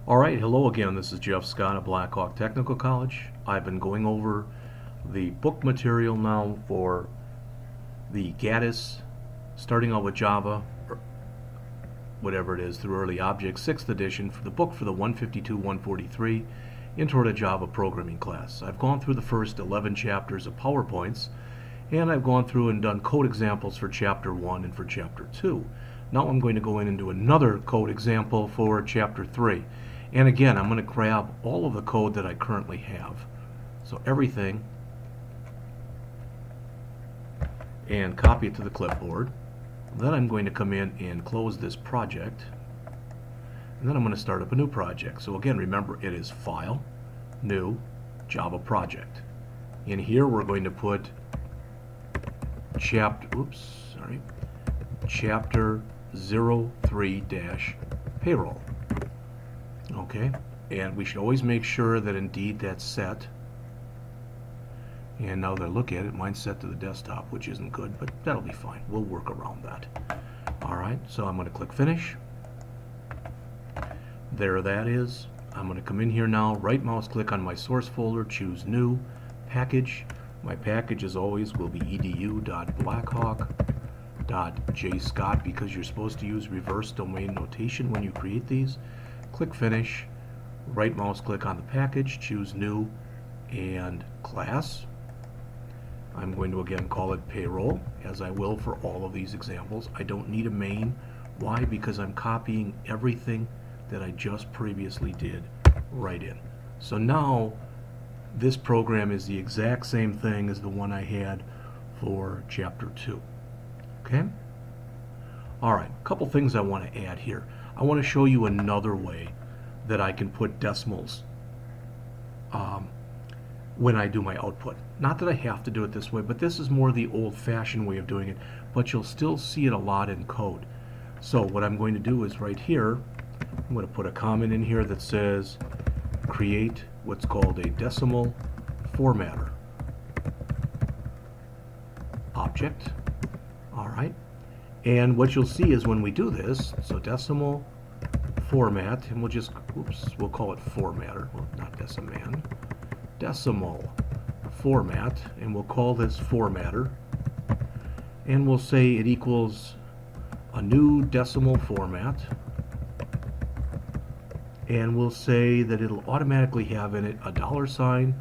All right, hello again. This is Jeff Scott of Blackhawk Technical College. I've been going over the book material now for the Gaddis, starting out with Java, or whatever it is, through Early Objects, 6th edition, for the book for the 152-143 Intro to Java Programming class. I've gone through the first 11 chapters of PowerPoints, and I've gone through and done code examples for Chapter 1 and for Chapter 2. Now I'm going to go in and do another code example for Chapter 3. And again, I'm going to grab all of the code that I currently have. So everything, and copy it to the clipboard. Then I'm going to come in and close this project. And then I'm going to start up a new project. So again, remember, it is File, New, Java Project. In here we're going to put Chapter 03-Payroll. Okay, and we should always make sure that indeed that's set. And now that I look at it, mine's set to the desktop, which isn't good, but that'll be fine. We'll work around that. Alright, so I'm going to click Finish. There that is. I'm going to come in here now, right mouse click on my source folder, choose New, Package. My package, as always, will be edu.blackhawk.jscott, because you're supposed to use reverse domain notation when you create these. Click Finish, right mouse click on the package, choose New and Class. I'm going to again call it Payroll, as I will for all of these examples. I don't need a main. Why? Because I'm copying everything that I just previously did right in. So now this program is the exact same thing as the one I had for Chapter 2. Okay? Alright, a couple things I want to add here. I want to show you another way that I can put decimals when I do my output. Not that I have to do it this way, but this is more the old-fashioned way of doing it, but you'll still see it a lot in code. So what I'm going to do is right here, I'm going to put a comment in here that says create what's called a decimal formatter object. Alright. And what you'll see is when we do this, so decimal format, and we'll just, we'll call it formatter, well, not deciman, decimal format, and we'll call this formatter, and we'll say it equals a new decimal format, and we'll say that it'll automatically have in it a $,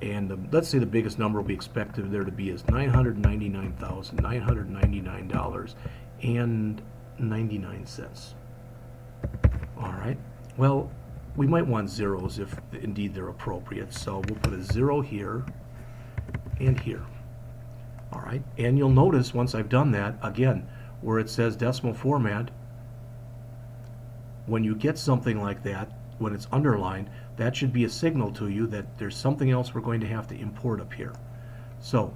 and let's say the biggest number we expect there to be is $999,999.99. Alright, well, we might want zeros if indeed they're appropriate, so we'll put a 0 here and here. Alright, and you'll notice once I've done that, again, where it says decimal format, when you get something like that, when it's underlined, that should be a signal to you that there's something else we're going to have to import up here. So,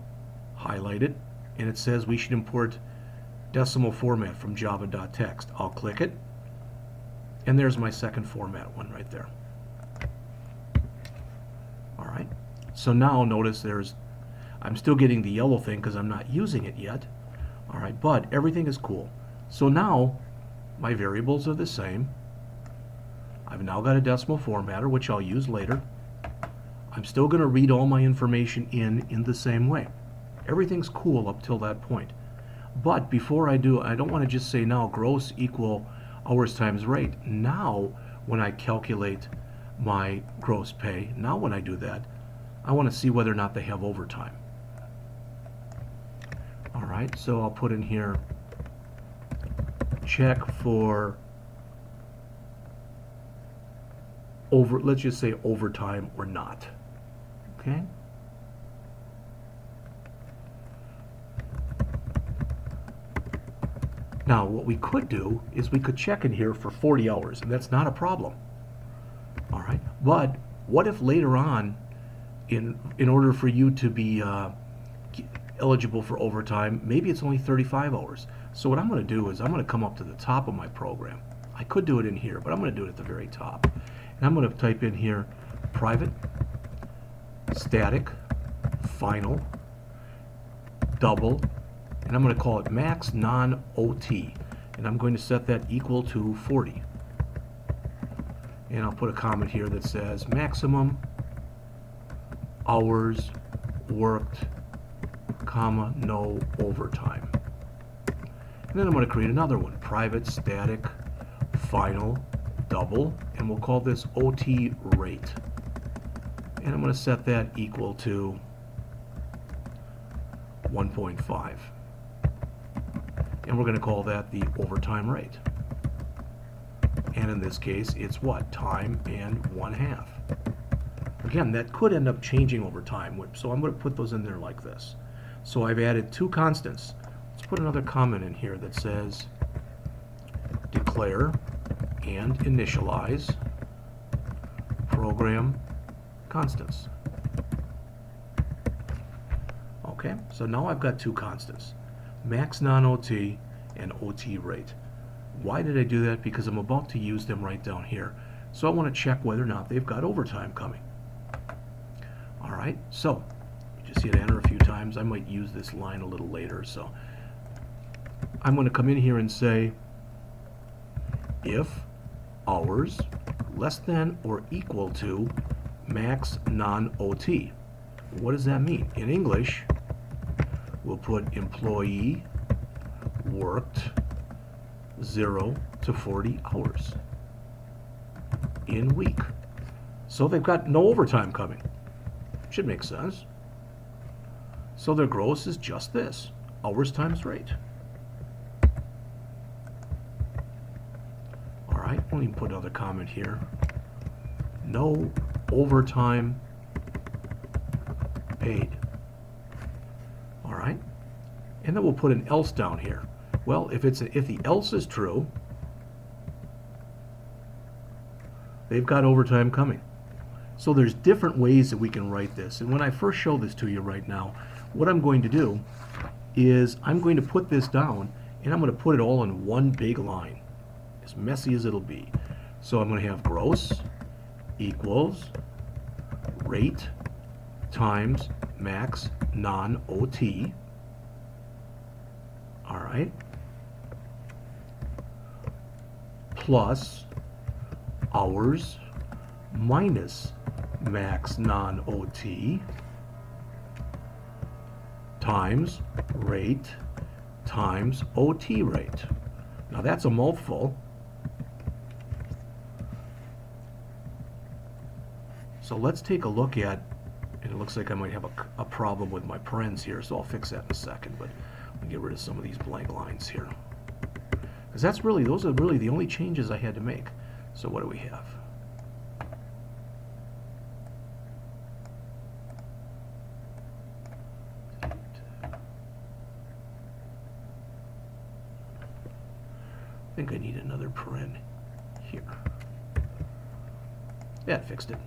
highlight it, and it says we should import decimal format from java.txt. I'll click it, and there's my second format one right there. Alright, so now notice I'm still getting the yellow thing because I'm not using it yet. Alright, but everything is cool. So now, my variables are the same. I've now got a decimal formatter, which I'll use later. I'm still going to read all my information in the same way. Everything's cool up till that point. But before I do, I don't want to just say now gross equal hours times rate. Now, when I calculate my gross pay, now when I do that, I want to see whether or not they have overtime. Alright, so I'll put in here check for let's just say overtime or not. Okay? Now, what we could do is we could check in here for 40 hours, and that's not a problem. Alright? But what if later on, in order for you to be eligible for overtime, maybe it's only 35 hours. So what I'm going to do is I'm going to come up to the top of my program. I could do it in here, but I'm going to do it at the very top. And I'm going to type in here private static final double, and I'm going to call it max non-OT, and I'm going to set that equal to 40. And I'll put a comment here that says maximum hours worked, comma, no overtime. And then I'm going to create another one, private static final double, and we'll call this OT rate. And I'm going to set that equal to 1.5. And we're going to call that the overtime rate. And in this case, it's what? Time and 1/2. Again, that could end up changing over time, so I'm going to put those in there like this. So I've added two constants. Let's put another comment in here that says declare and initialize program constants. Okay, so now I've got two constants, max non-OT and OT rate. Why did I do that? Because I'm about to use them right down here. So I want to check whether or not they've got overtime coming. All right, so just hit enter a few times. I might use this line a little later, so I'm going to come in here and say if hours less than or equal to max non-OT. What does that mean? In English, we'll put employee worked 0 to 40 hours in week. So they've got no overtime coming. Should make sense. So their gross is just this, hours times rate. All right, we'll even put another comment here. No overtime paid. All right, and then we'll put an else down here. Well, if the else is true, they've got overtime coming. So there's different ways that we can write this. And when I first show this to you right now, what I'm going to do is I'm going to put this down and I'm going to put it all in one big line, as messy as it'll be. So I'm going to have gross equals rate times max non-OT. All right. Plus hours minus max non-OT times rate times OT rate. Now that's a mouthful. So let's take a look at, and it looks like I might have a problem with my parens here, so I'll fix that in a second, but I'll get rid of some of these blank lines here. Because those are really the only changes I had to make. So what do we have? I think I need another paren here. That fixed it.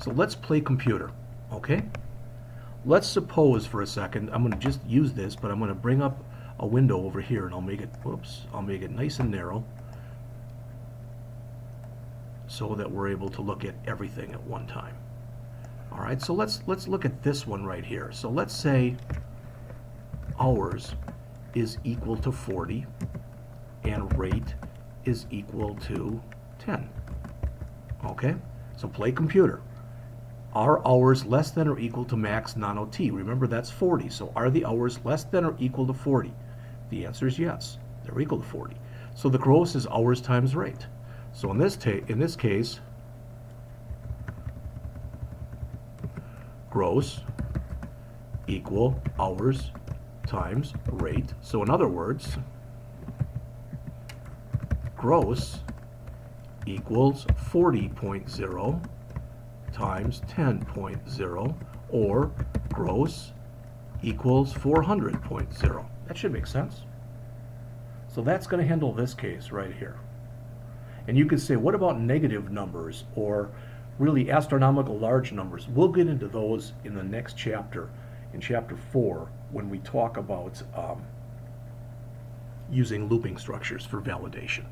So let's play computer, okay? Let's suppose for a second, I'm going to just use this, but I'm going to bring up a window over here and I'll make it nice and narrow so that we're able to look at everything at one time. All right, so let's look at this one right here. So let's say hours is equal to 40 and rate is equal to 10. Okay, so play computer. Are hours less than or equal to max non-OT? Remember, that's 40. So are the hours less than or equal to 40? The answer is yes. They're equal to 40. So the gross is hours times rate. So in this case, gross equal hours times rate. So in other words, gross equals 40.0 times 10.0, or gross equals 400.0. That should make sense. So that's going to handle this case right here. And you could say, what about negative numbers or really astronomical large numbers? We'll get into those in the next chapter, in chapter 4, when we talk about using looping structures for validation.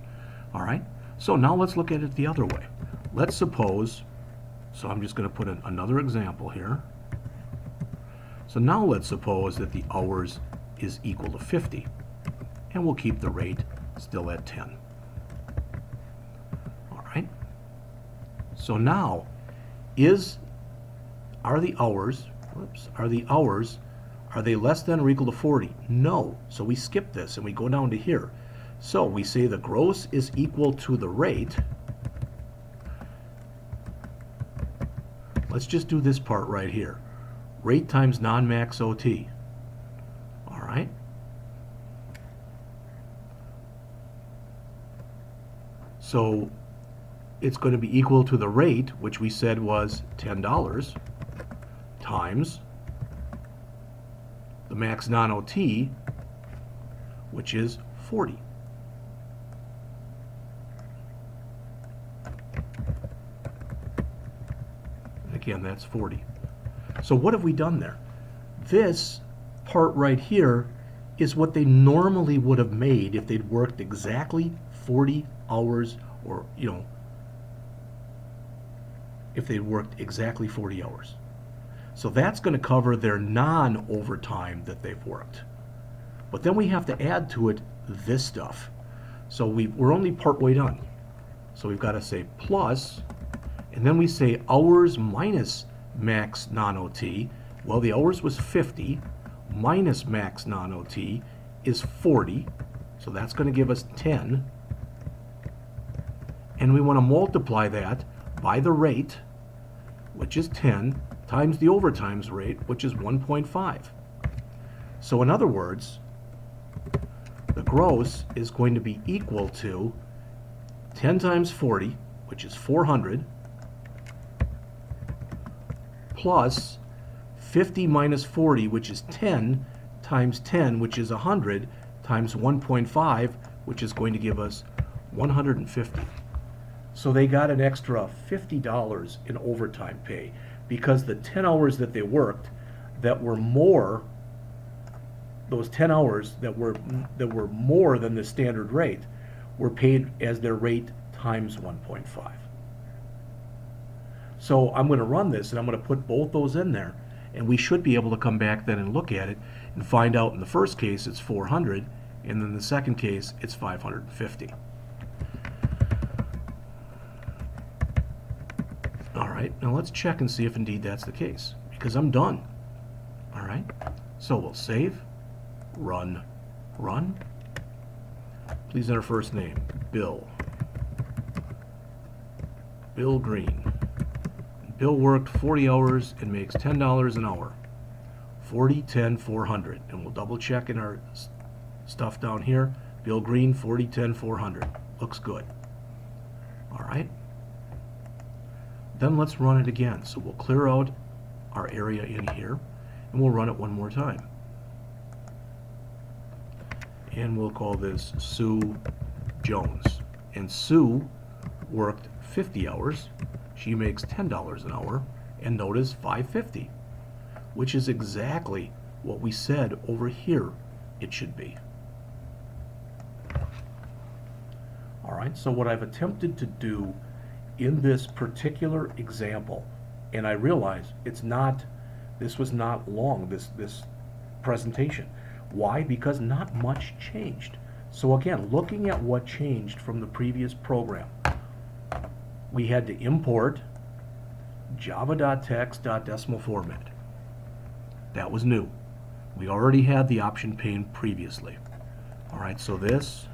All right? So now let's look at it the other way. Let's suppose, so I'm just going to put another example here. So now let's suppose that the hours is equal to 50, and we'll keep the rate still at 10. All right. So now, are the hours, are they less than or equal to 40? No. So we skip this and we go down to here. So we say the gross is equal to the rate. Let's just do this part right here. Rate times non-max OT. All right. So it's going to be equal to the rate, which we said was $10, times the max non-OT, which is 40. And again, that's 40. So what have we done there? This part right here is what they normally would have made if they'd worked exactly 40 hours, or, if they worked exactly 40 hours. So that's going to cover their non-overtime that they've worked. But then we have to add to it this stuff. So we're only partway done. So we've got to say plus, and then we say hours minus max non-OT. Well, the hours was 50, minus max non-OT is 40. So that's going to give us 10. And we want to multiply that by the rate, which is 10, times the overtimes rate, which is 1.5. So in other words, the gross is going to be equal to 10 times 40, which is 400, plus 50 minus 40, which is 10, times 10, which is 100, times 1.5, which is going to give us 150. So they got an extra $50 in overtime pay because the 10 hours that they worked that were more, those 10 hours that were more than the standard rate were paid as their rate times 1.5. So I'm going to run this and I'm going to put both those in there, and we should be able to come back then and look at it and find out in the first case it's 400, and then the second case it's 550. All right, now let's check and see if indeed that's the case, because I'm done. All right, so we'll save, run. Please enter first name, Bill Green. Bill worked 40 hours and makes $10 an hour. 40, 10, 400. And we'll double check in our stuff down here. Bill Green, 40, 10, 400. Looks good. All right. Then let's run it again. So we'll clear out our area in here and we'll run it one more time. And we'll call this Sue Jones. And Sue worked 50 hours. She makes $10 an hour, and notice 550, which is exactly what we said over here it should be. All right, so what I've attempted to do in this particular example, and I realize this was not long, this presentation. Why? Because not much changed. So again, looking at what changed from the previous program, we had to import java.text.decimal format. That was new. We already had the option pane previously. All right, so this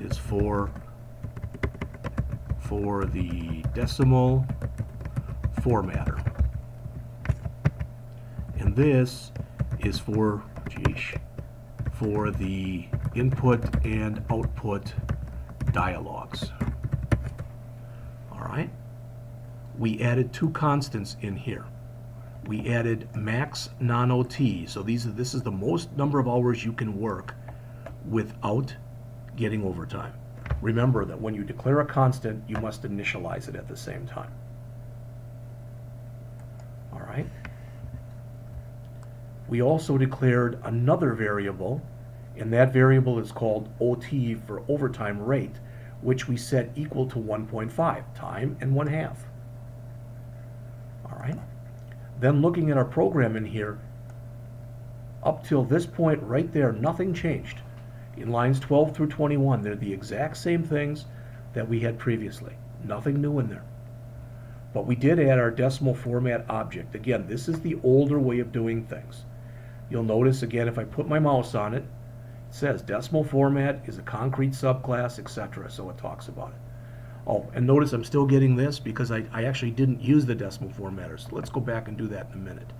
is for the decimal formatter. And this is for the input and output dialogues. All right. We added two constants in here. We added max non-OT. So this is the most number of hours you can work without getting overtime. Remember that when you declare a constant, you must initialize it at the same time. All right. We also declared another variable, and that variable is called OT for overtime rate, which we set equal to 1.5, time and 1/2. All right. Then looking at our program in here, up till this point right there, nothing changed. In lines 12 through 21, they're the exact same things that we had previously. Nothing new in there. But we did add our decimal format object. Again, this is the older way of doing things. You'll notice again, if I put my mouse on it, it says decimal format is a concrete subclass, etc. So it talks about it. Oh, and notice I'm still getting this because I actually didn't use the decimal formatter. So let's go back and do that in a minute.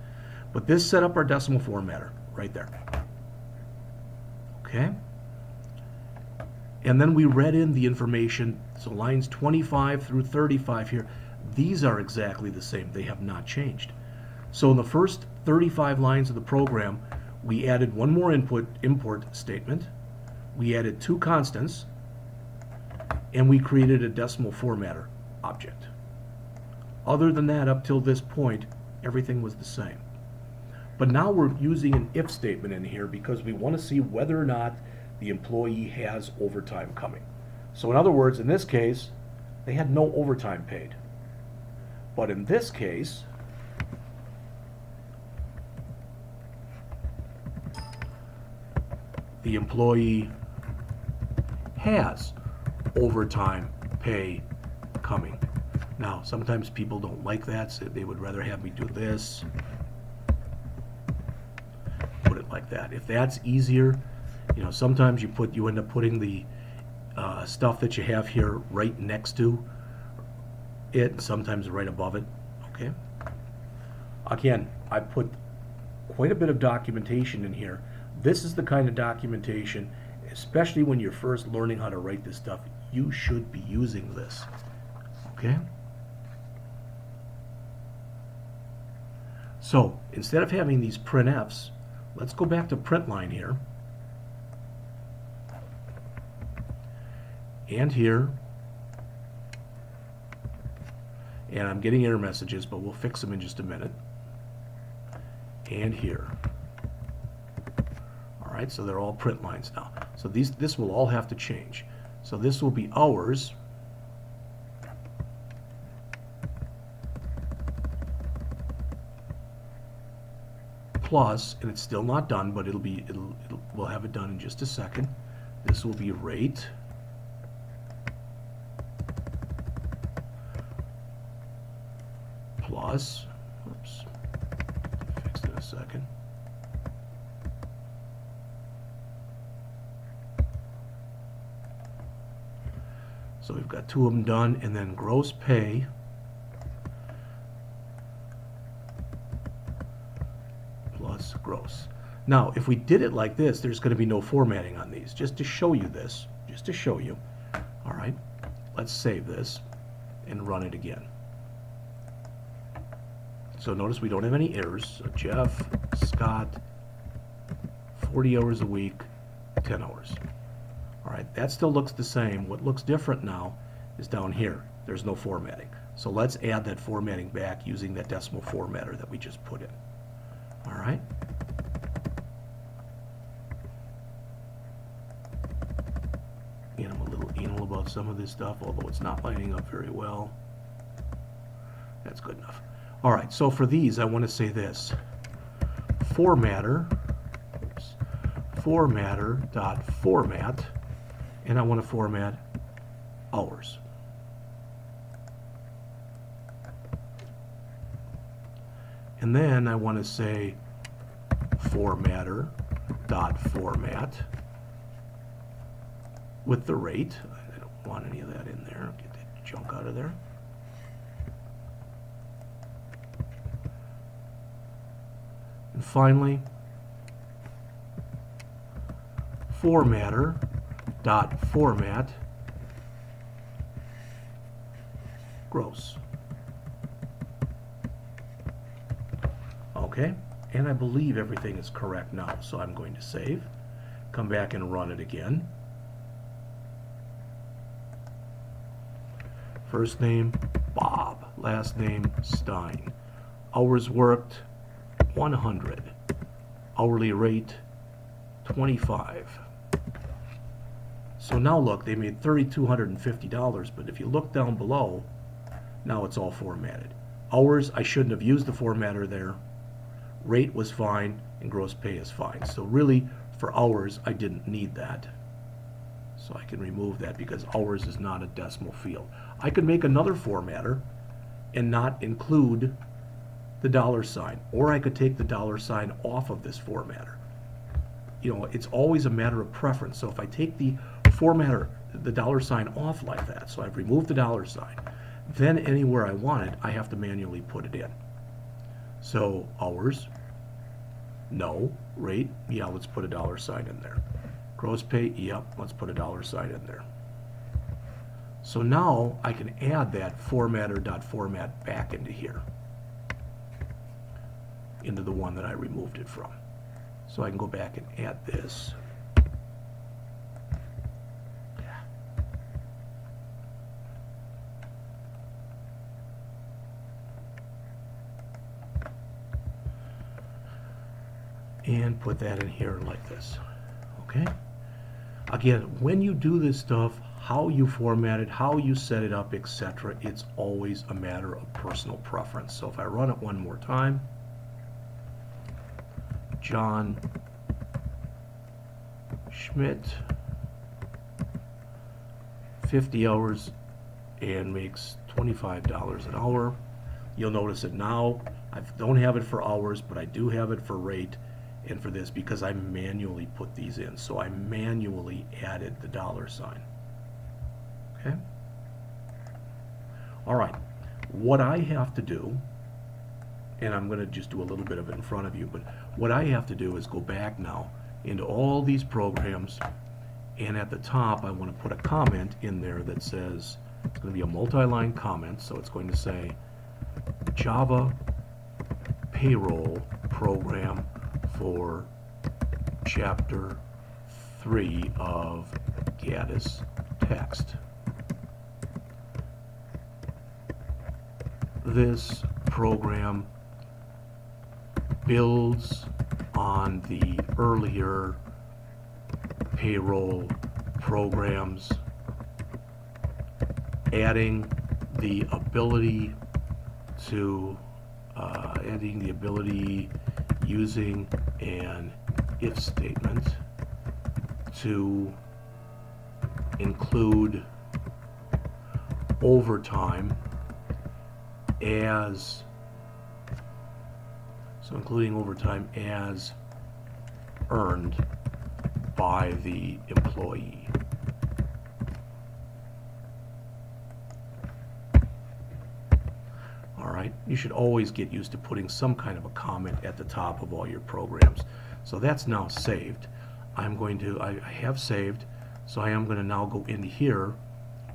But this set up our decimal formatter right there. Okay? And then we read in the information, so lines 25 through 35 here, these are exactly the same. They have not changed. So in the first 35 lines of the program, we added one more import statement, we added two constants, and we created a decimal formatter object. Other than that, up till this point, everything was the same. But now we're using an if statement in here because we want to see whether or not the employee has overtime coming. So in other words, in this case, they had no overtime paid. But in this case, the employee has overtime pay coming. Now, sometimes people don't like that, so they would rather have me do this. Put it like that. If that's easier, you know, sometimes you end up putting the stuff that you have here right next to it, and sometimes right above it. Okay. Again, I put quite a bit of documentation in here. This is the kind of documentation, especially when you're first learning how to write this stuff, you should be using this. Okay? So, instead of having these printfs, let's go back to print line here. And here. And I'm getting error messages, but we'll fix them in just a minute. And here. Alright, so they're all print lines now. So this will all have to change. So this will be hours plus, and it's still not done, but we'll have it done in just a second. This will be rate plus, oops, fix it in a second. So we've got two of them done, and then gross pay plus gross. Now, if we did it like this, there's going to be no formatting on these. Just to show you this, just to show you. All right, let's save this and run it again. So notice we don't have any errors. So Jeff, Scott, 40 hours a week, 10 hours. All right, that still looks the same. What looks different now is down here. There's no formatting. So let's add that formatting back using that decimal formatter that we just put in. All right. And I'm a little anal about some of this stuff, although it's not lining up very well. That's good enough. All right, so for these, I want to say this. Formatter.format, and I want to format hours. And then I want to say formatter.format with the rate. I don't want any of that in there. Get that junk out of there. And finally, formatter.format gross. Okay, and I believe everything is correct now, so I'm going to save, come back and run it again. First name, Bob. Last name, Stein. Hours worked, 100. Hourly rate, 25. So now look, they made $3,250, but if you look down below, now it's all formatted. Hours, I shouldn't have used the formatter there. Rate was fine, and gross pay is fine. So really, for hours, I didn't need that. So I can remove that because hours is not a decimal field. I could make another formatter and not include the $sign, or I could take the $sign off of this formatter. You know, it's always a matter of preference. So if I take the formatter, the $sign off like that, so I've removed the $sign, then anywhere I want it, I have to manually put it in. So hours, no. Rate, yeah, let's put a $sign in there. Gross pay, yep, let's put a $sign in there. So now I can add that formatter.format back into here, into the one that I removed it from. So I can go back and add this. And put that in here like this. Okay? Again, when you do this stuff, how you format it, how you set it up, etc., it's always a matter of personal preference. So if I run it one more time, John Schmidt, 50 hours and makes $25 an hour. You'll notice it now. I don't have it for hours, but I do have it for rate and for this because I manually put these in. So I manually added the $sign. Okay? All right. What I have to do, and I'm going to just do a little bit of it in front of you, but what I have to do is go back now into all these programs, and at the top I want to put a comment in there that says, it's going to be a multi-line comment, so it's going to say Java Payroll program for Chapter 3 of Gaddis text. This program builds on the earlier payroll programs, adding the ability using an if statement to include overtime as, so including overtime as earned by the employee. All right, you should always get used to putting some kind of a comment at the top of all your programs. So that's now saved. I have saved, so I am going to now go into here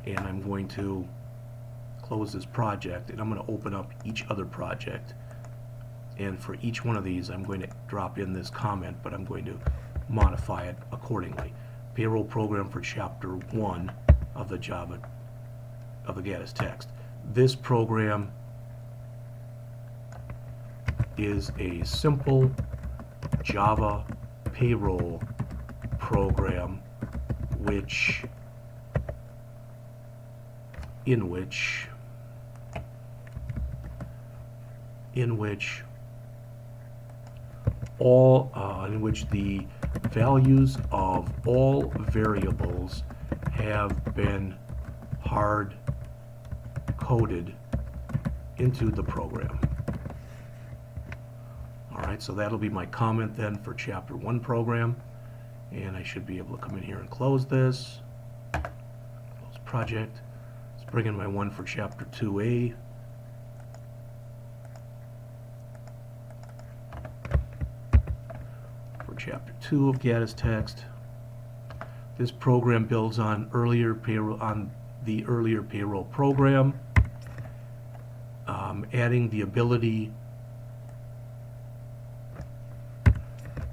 and I'm going to close this project and I'm going to open up each other project. And for each one of these, I'm going to drop in this comment, but I'm going to modify it accordingly. Payroll program for Chapter 1 of the Gaddis text. This program is a simple Java payroll program in which the values of all variables have been hard coded into the program. Alright, so that'll be my comment then for Chapter 1 program, and I should be able to come in here and close this, close project. Let's bring in my one for Chapter 2A. For Chapter 2 of Gaddis text. This program builds on the earlier payroll program, adding the ability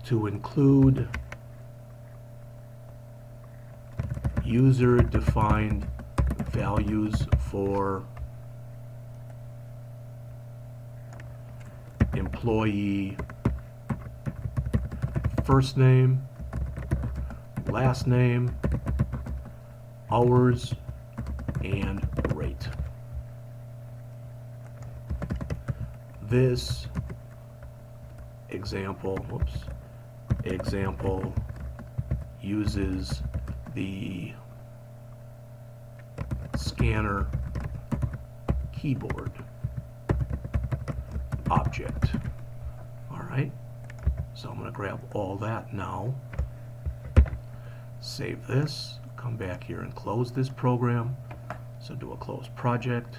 to include user-defined values for employee first name, last name, hours, and rate. This example uses the scanner keyboard object. All right, so I'm going to grab all that now, save this, come back here and close this program. So do a close project,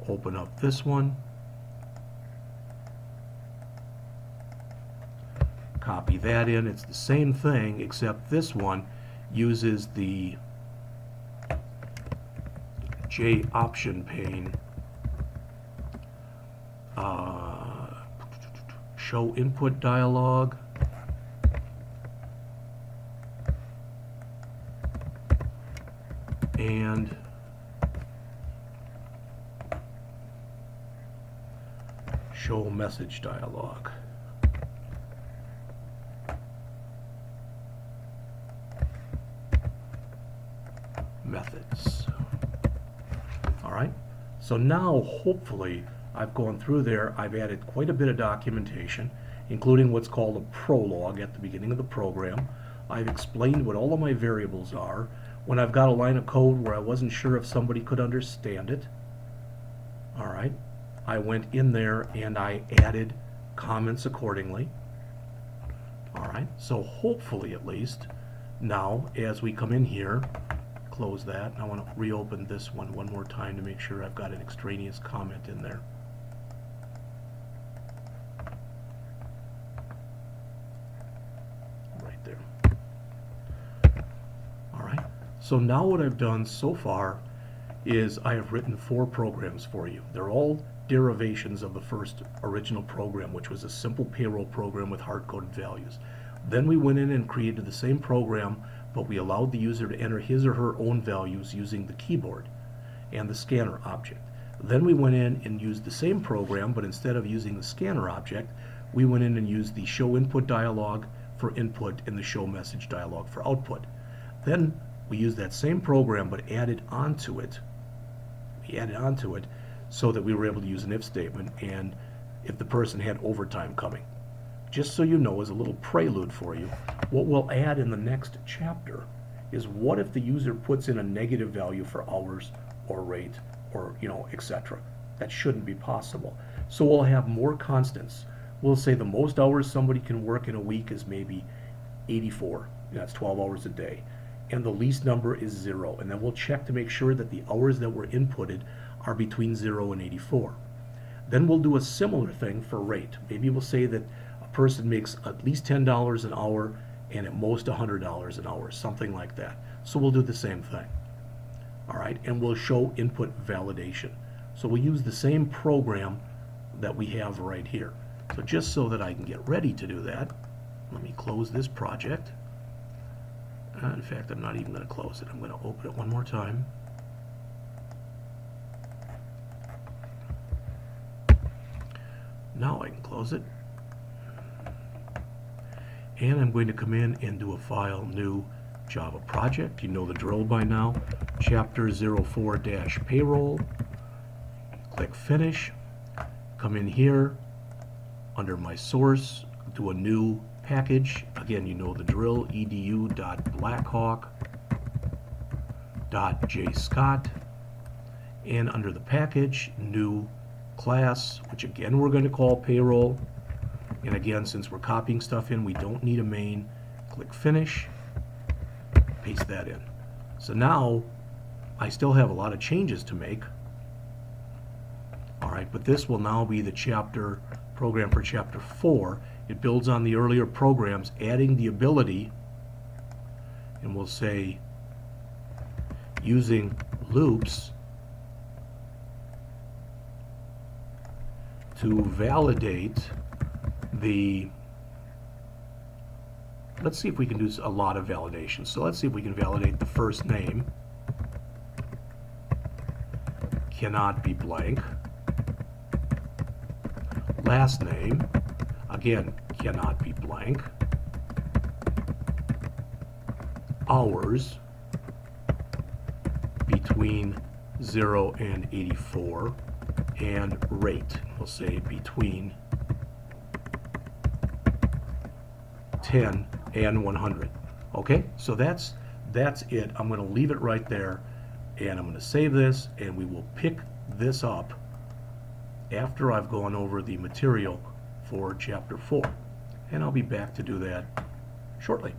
open up this one, copy that in. It's the same thing, except this one uses the J option pane, show input dialog, and show message dialog. Methods. All right, so now hopefully I've gone through there. I've added quite a bit of documentation, including what's called a prologue at the beginning of the program. I've explained what all of my variables are. When I've got a line of code where I wasn't sure if somebody could understand it, all right, I went in there and I added comments accordingly. All right, so hopefully at least now as we come in here, close that, and I want to reopen this one more time to make sure I've got an extraneous comment in there. Right there. All right, so now what I've done so far is I have written 4 programs for you. They're all derivations of the first original program, which was a simple payroll program with hard-coded values. Then we went in and created the same program, but we allowed the user to enter his or her own values using the keyboard and the scanner object. Then we went in and used the same program, but instead of using the scanner object, we went in and used the show input dialog for input and the show message dialog for output. Then we used that same program but added onto it. We added onto it so that we were able to use an if statement and if the person had overtime coming. Just so you know, as a little prelude for you, what we'll add in the next chapter is what if the user puts in a negative value for hours or rate or, etc. That shouldn't be possible. So we'll have more constants. We'll say the most hours somebody can work in a week is maybe 84. That's 12 hours a day. And the least number is 0. And then we'll check to make sure that the hours that were inputted are between 0 and 84. Then we'll do a similar thing for rate. Maybe we'll say that a person makes at least $10 an hour and at most $100 an hour, something like that. So we'll do the same thing. All right, and we'll show input validation. So we'll use the same program that we have right here. So just so that I can get ready to do that, let me close this project. In fact, I'm not even going to close it. I'm going to open it one more time. Now I can close it. And I'm going to come in and do a file new Java project. You know the drill by now. Chapter04-payroll. Click finish. Come in here under my source, do a new package. Again, you know the drill. edu.blackhawk.jscott. And under the package, new class, which again we're going to call payroll. And again, since we're copying stuff in, we don't need a main. Click finish, paste that in. So now I still have a lot of changes to make. All right, but this will now be the chapter program for chapter 4. It builds on the earlier programs, adding the ability, and we'll say using loops to validate the, let's see if we can do a lot of validation. So let's see if we can validate the first name cannot be blank. Last name, again, cannot be blank. Hours between 0 and 84. And rate, we'll say between 10 and 100. Okay, so that's it. I'm going to leave it right there. And I'm going to save this, and we will pick this up after I've gone over the material for Chapter 4. And I'll be back to do that shortly.